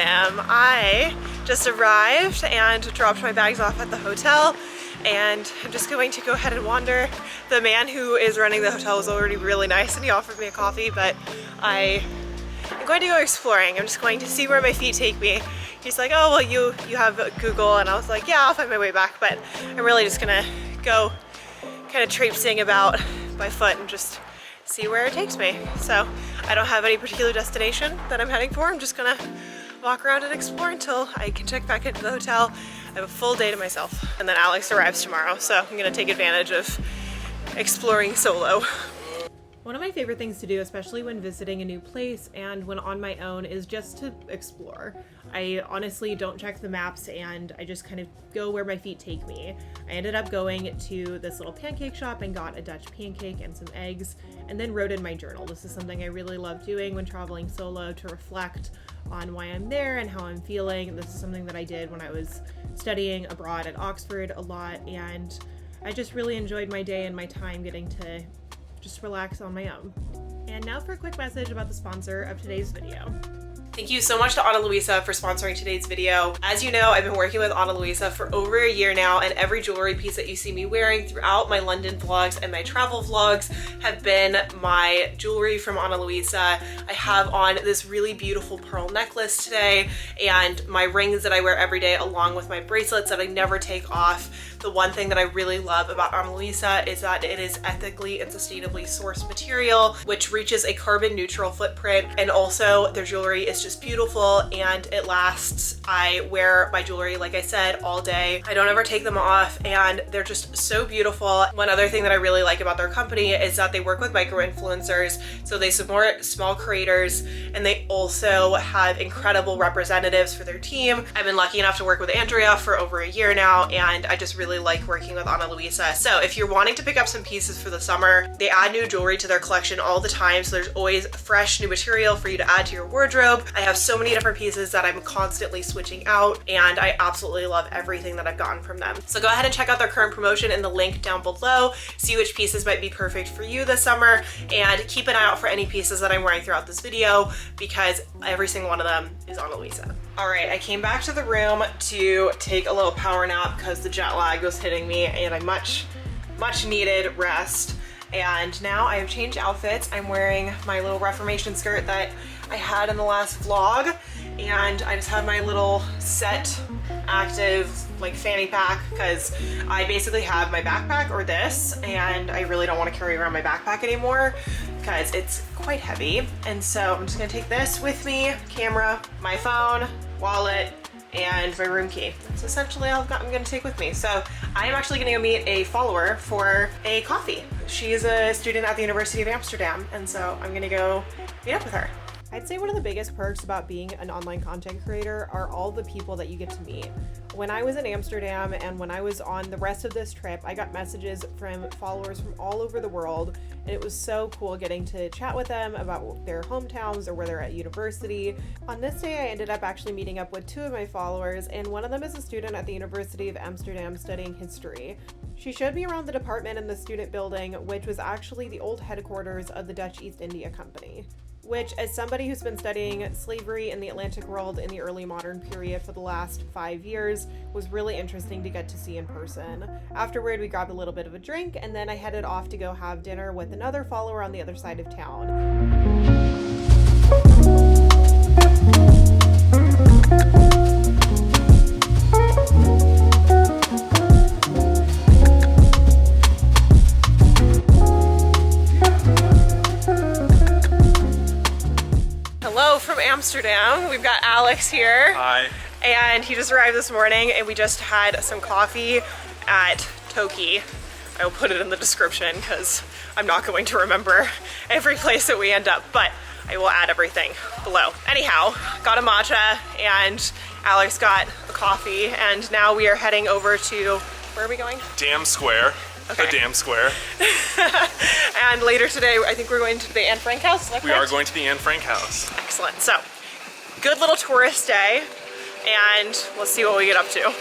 Amsterdam. I just arrived and dropped my bags off at the hotel, and I'm just going to go ahead and wander. The man who is running the hotel was already really nice and he offered me a coffee, but I'm going to go exploring. I'm just going to see where my feet take me. He's like, oh, well, you have Google, and I was like, yeah, I'll find my way back, but I'm really just gonna go kind of traipsing about by foot and just see where it takes me. So I don't have any particular destination that I'm heading for. I'm just gonna walk around and explore until I can check back into the hotel. I have a full day to myself, and then Alex arrives tomorrow, so I'm gonna take advantage of exploring solo. One of my favorite things to do, especially when visiting a new place and when on my own, is just to explore. I honestly don't check the maps and I just kind of go where my feet take me. I ended up going to this little pancake shop and got a Dutch pancake and some eggs, and then wrote in my journal. This is something I really love doing when traveling solo, to reflect on why I'm there and how I'm feeling. This is something that I did when I was studying abroad at Oxford a lot, and I just really enjoyed my day and my time getting to just relax on my own. And now for a quick message about the sponsor of today's video. Thank you so much to Ana Luisa for sponsoring today's video. As you know, I've been working with Ana Luisa for over a year now, and every jewelry piece that you see me wearing throughout my London vlogs and my travel vlogs have been my jewelry from Ana Luisa. I have on this really beautiful pearl necklace today, and my rings that I wear every day, along with my bracelets that I never take off. The one thing that I really love about Ana Luisa is that it is ethically and sustainably sourced material, which reaches a carbon neutral footprint, and also their jewelry is just beautiful and it lasts. I wear my jewelry, like I said, all day. I don't ever take them off, and they're just so beautiful. One other thing that I really like about their company is that they work with micro-influencers, so they support small creators, and they also have incredible representatives for their team. I've been lucky enough to work with Andrea for over a year now, and I just really like working with Ana Luisa. So if you're wanting to pick up some pieces for the summer, they add new jewelry to their collection all the time, so there's always fresh new material for you to add to your wardrobe. I have so many different pieces that I'm constantly switching out, and I absolutely love everything that I've gotten from them. So go ahead and check out their current promotion in the link down below, see which pieces might be perfect for you this summer, and keep an eye out for any pieces that I'm wearing throughout this video, because every single one of them is Ana Luisa. All right, I came back to the room to take a little power nap because the jet lag was hitting me, and I much needed rest. And now I have changed outfits. I'm wearing my little Reformation skirt that I had in the last vlog, and I just have my little set active like fanny pack, because I basically have my backpack or this, and I really don't want to carry around my backpack anymore because it's quite heavy. And so I'm just gonna take this with me: camera, my phone, wallet, and my room key. That's essentially all I'm gonna take with me. So I am actually gonna go meet a follower for a coffee. She's a student at the University of Amsterdam, and so I'm gonna go meet up with her. I'd say one of the biggest perks about being an online content creator are all the people that you get to meet. When I was in Amsterdam and when I was on the rest of this trip, I got messages from followers from all over the world, and it was so cool getting to chat with them about their hometowns or where they're at university. On this day, I ended up actually meeting up with two of my followers, and one of them is a student at the University of Amsterdam studying history. She showed me around the department in the student building, which was actually the old headquarters of the Dutch East India Company, which, as somebody who's been studying slavery in the Atlantic world in the early modern period for the last 5 years, was really interesting to get to see in person. Afterward, we grabbed a little bit of a drink, and then I headed off to go have dinner with another follower on the other side of town. Hello from Amsterdam. We've got Alex here. Hi. And he just arrived this morning, and we just had some coffee at Toki. I will put it in the description because I'm not going to remember every place that we end up, but I will add everything below. Anyhow, got a matcha, and Alex got a coffee, and now we are heading over to, where are we going? Dam Square. Okay. The Dam Square. And later today, I think we're going to the Anne Frank house. Is that correct? We are going to the Anne Frank house. Excellent. So, good little tourist day, and let's see what we get up to.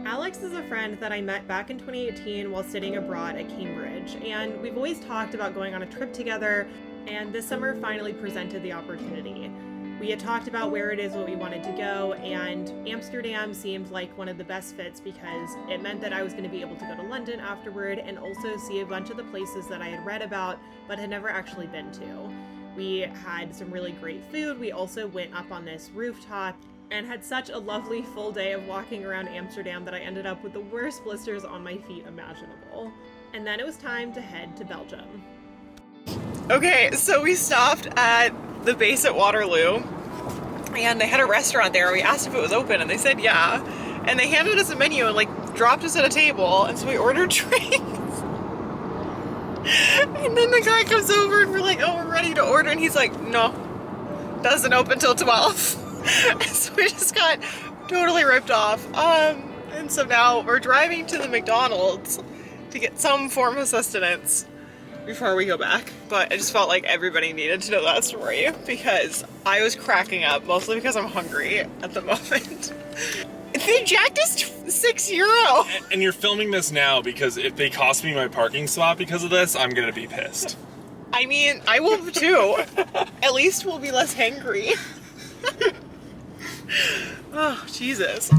Alex is a friend that I I met back in 2018 while studying abroad at Cambridge, and we've always talked about going on a trip together, and this summer finally presented the opportunity. We had talked about where it is what we wanted to go, and Amsterdam seemed like one of the best fits because it meant that I was going to be able to go to London afterward and also see a bunch of the places that I had read about but had never actually been to. We had some really great food. We also went up on this rooftop and had such a lovely full day of walking around Amsterdam that I ended up with the worst blisters on my feet imaginable. And then it was time to head to Belgium. Okay, so we stopped at the base at Waterloo, and they had a restaurant there. We asked if it was open, and they said yeah. And they handed us a menu and like dropped us at a table, and so we ordered drinks. And then the guy comes over and we're like, oh, we're ready to order, and he's like, no, doesn't open till 12. So we just got totally ripped off. And so now we're driving to the McDonald's to get some form of sustenance before we go back. But I just felt like everybody needed to know that story because I was cracking up, mostly because I'm hungry at the moment. They jacked us €6. And you're filming this now because if they cost me my parking spot because of this, I'm gonna be pissed. I mean, I will too. At least we'll be less hangry. Oh, Jesus.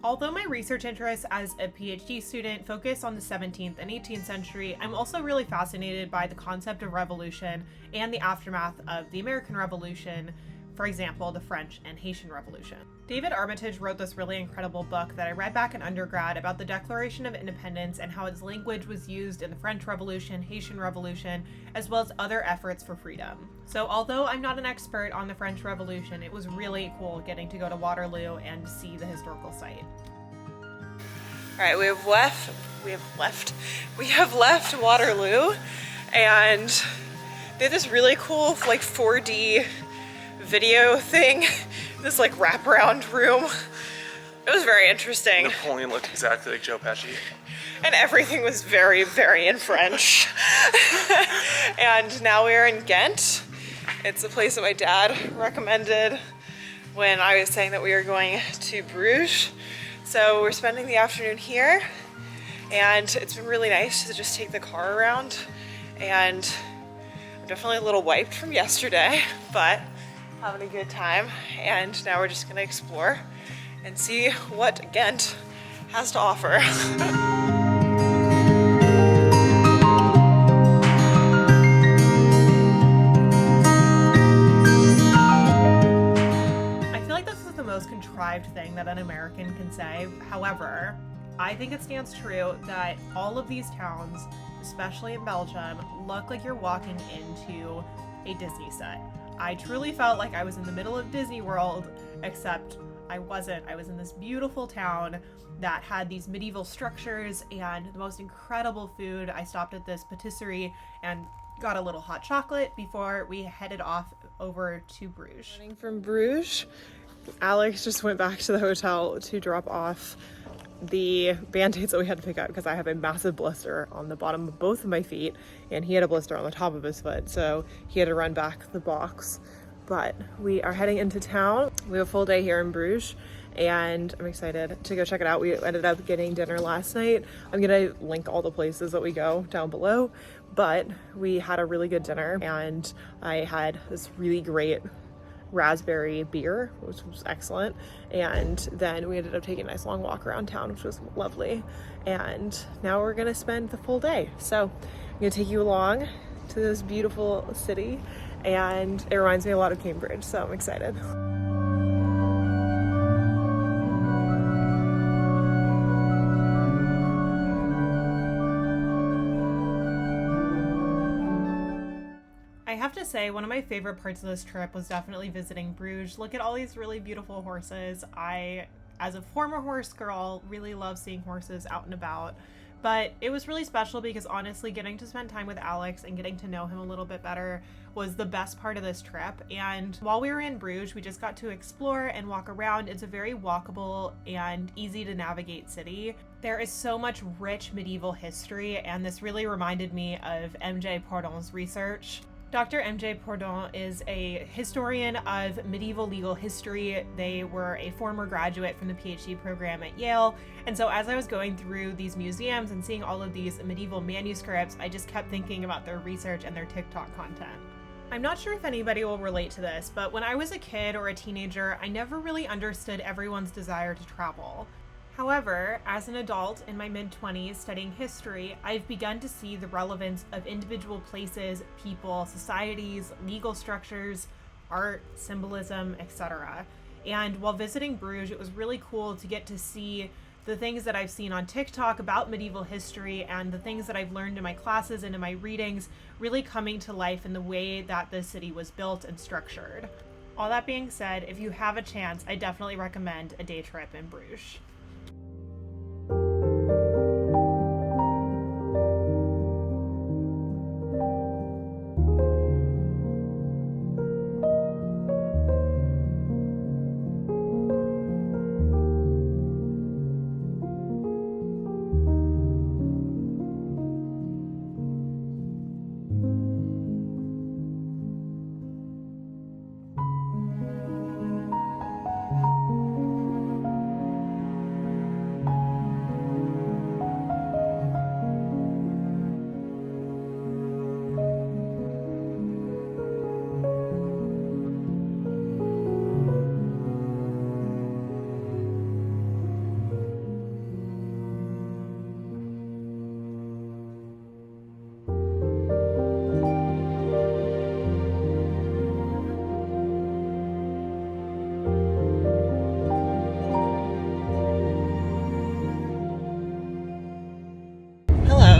Although my research interests as a PhD student focus on the 17th and 18th century, I'm also really fascinated by the concept of revolution and the aftermath of the American Revolution, for example, the French and Haitian Revolution. David Armitage wrote this really incredible book that I read back in undergrad about the Declaration of Independence and how its language was used in the French Revolution, Haitian Revolution, as well as other efforts for freedom. So although I'm not an expert on the French Revolution, it was really cool getting to go to Waterloo and see the historical site. All right, we have left Waterloo, and they had this really cool like 4D video thing, this like wraparound room. It was very interesting. Napoleon looked exactly like Joe Pesci. And everything was very, very in French. And now we're in Ghent. It's a place that my dad recommended when I was saying that we were going to Bruges. So we're spending the afternoon here, and it's been really nice to just take the car around. And I'm definitely a little wiped from yesterday, but having a good time. And now we're just gonna explore and see what Ghent has to offer. Most contrived thing that an American can say. However, I think it stands true that all of these towns, especially in Belgium, look like you're walking into a Disney set. I truly felt like I was in the middle of Disney World, except I wasn't. I was in this beautiful town that had these medieval structures and the most incredible food. I stopped at this patisserie and got a little hot chocolate before we headed off over to Bruges. Running from Bruges, Alex just went back to the hotel to drop off the band-aids that we had to pick up because I have a massive blister on the bottom of both of my feet, and he had a blister on the top of his foot, so he had to run back the box. But we are heading into town. We have a full day here in Bruges, and I'm excited to go check it out. We ended up getting dinner last night. I'm gonna link all the places that we go down below, but we had a really good dinner, and I had this really great raspberry beer, which was excellent, and then we ended up taking a nice long walk around town, which was lovely. And now we're gonna spend the full day, so I'm gonna take you along to this beautiful city, and it reminds me a lot of Cambridge, so I'm excited. I have to say, one of my favorite parts of this trip was definitely visiting Bruges. Look at all these really beautiful horses. I, as a former horse girl, really love seeing horses out and about. But it was really special because honestly, getting to spend time with Alex and getting to know him a little bit better was the best part of this trip. And while we were in Bruges, we just got to explore and walk around. It's a very walkable and easy to navigate city. There is so much rich medieval history, and this really reminded me of MJ Pardon's research. Dr. MJ Pardon is a historian of medieval legal history. They were a former graduate from the PhD program at Yale. And so as I was going through these museums and seeing all of these medieval manuscripts, I just kept thinking about their research and their TikTok content. I'm not sure if anybody will relate to this, but when I was a kid or a teenager, I never really understood everyone's desire to travel. However, as an adult in my mid-20s studying history, I've begun to see the relevance of individual places, people, societies, legal structures, art, symbolism, etc. And while visiting Bruges, it was really cool to get to see the things that I've seen on TikTok about medieval history and the things that I've learned in my classes and in my readings really coming to life in the way that the city was built and structured. All that being said, if you have a chance, I definitely recommend a day trip in Bruges.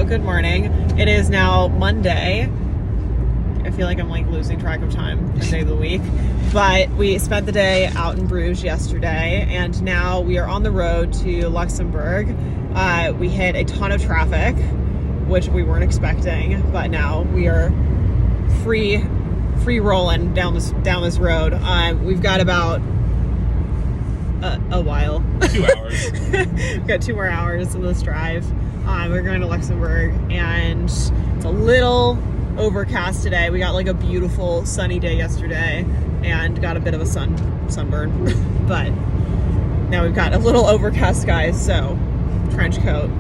Good morning. It is now Monday. I feel like I'm like losing track of time, the day of the week. But we spent the day out in Bruges yesterday, and now we are on the road to Luxembourg. We hit a ton of traffic, which we weren't expecting, but now we are free rolling down this road. We've got about a while. 2 hours. We've got 2 more hours of this drive. We're going to Luxembourg, and it's a little overcast today. We got like a beautiful sunny day yesterday and got a bit of a sunburn, but now we've got a little overcast skies, so trench coat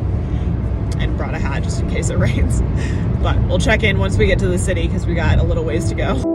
and brought a hat just in case it rains. But we'll check in once we get to the city because we got a little ways to go.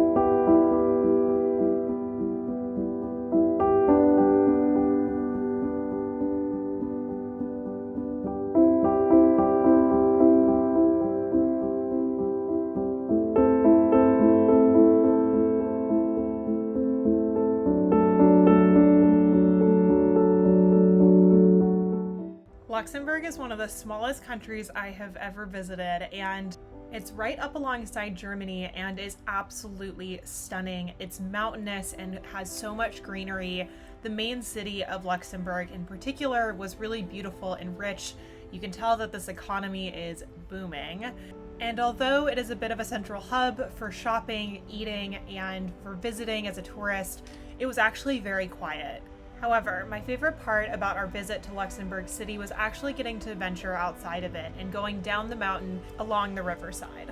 Luxembourg is one of the smallest countries I have ever visited, and it's right up alongside Germany and is absolutely stunning. It's mountainous and has so much greenery. The main city of Luxembourg in particular was really beautiful and rich. You can tell that this economy is booming. And although it is a bit of a central hub for shopping, eating, and for visiting as a tourist, it was actually very quiet. However, my favorite part about our visit to Luxembourg City was actually getting to venture outside of it and going down the mountain along the riverside.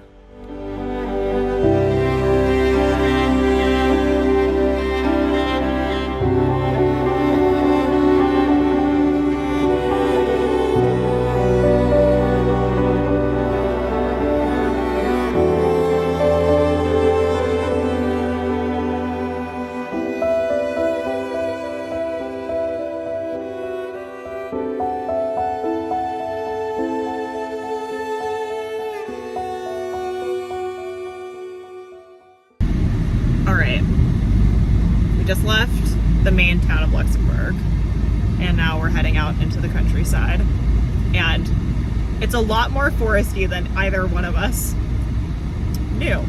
Just left the main town of Luxembourg, and now we're heading out into the countryside, and it's a lot more foresty than either one of us knew.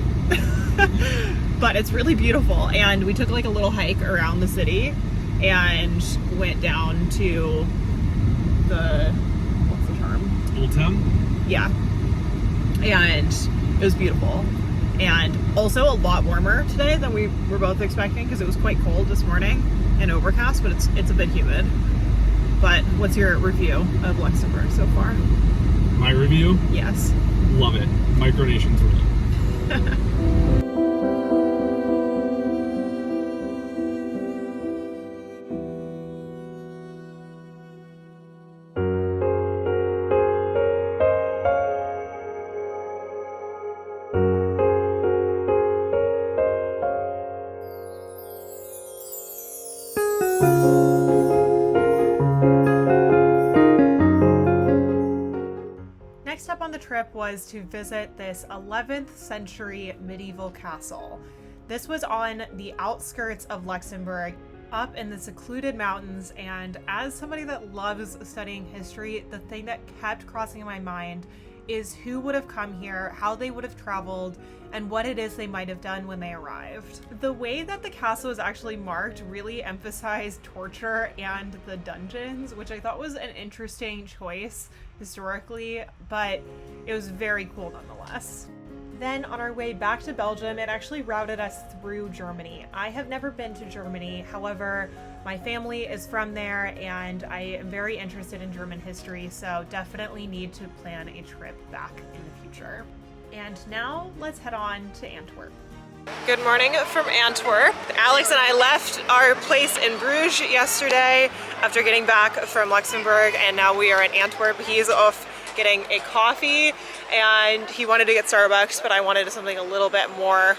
But it's really beautiful, and we took like a little hike around the city and went down to the Old Town? Yeah. And it was beautiful. And also a lot warmer today than we were both expecting because it was quite cold this morning and overcast, but it's a bit humid. But what's your review of Luxembourg so far? My review? Yes. Love it. Micronation 3. Next up on the trip was to visit this 11th century medieval castle. This was on the outskirts of Luxembourg, up in the secluded mountains, and as somebody that loves studying history, the thing that kept crossing my mind is who would have come here, how they would have traveled, and what it is they might have done when they arrived. The way that the castle was actually marked really emphasized torture and the dungeons, which I thought was an interesting choice historically, but it was very cool nonetheless. Then on our way back to Belgium, it actually routed us through Germany. I have never been to Germany, however, my family is from there and I am very interested in German history, so definitely need to plan a trip back in the future. And now let's head on to Antwerp. Good morning from Antwerp. Alex and I left our place in Bruges yesterday after getting back from Luxembourg, and now we are in Antwerp. He's off getting a coffee and he wanted to get Starbucks, but I wanted something a little bit more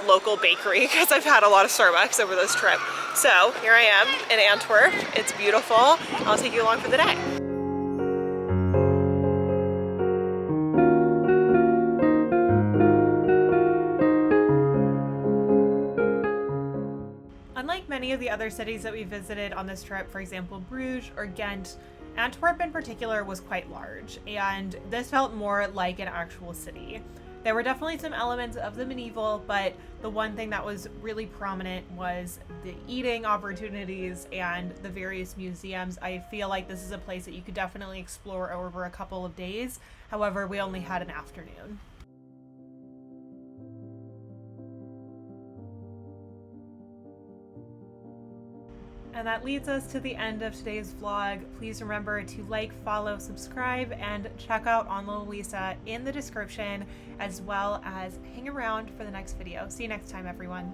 local bakery because I've had a lot of Starbucks over this trip. So here I am in Antwerp. It's beautiful. I'll take you along for the day. Unlike many of the other cities that we visited on this trip, for example, Bruges or Ghent, Antwerp in particular was quite large, and this felt more like an actual city. There were definitely some elements of the medieval, but the one thing that was really prominent was the eating opportunities and the various museums. I feel like this is a place that you could definitely explore over a couple of days. However, we only had an afternoon. And that leads us to the end of today's vlog. Please remember to like, follow, subscribe, and check out On Lisa in the description, as well as hang around for the next video. See you next time, everyone.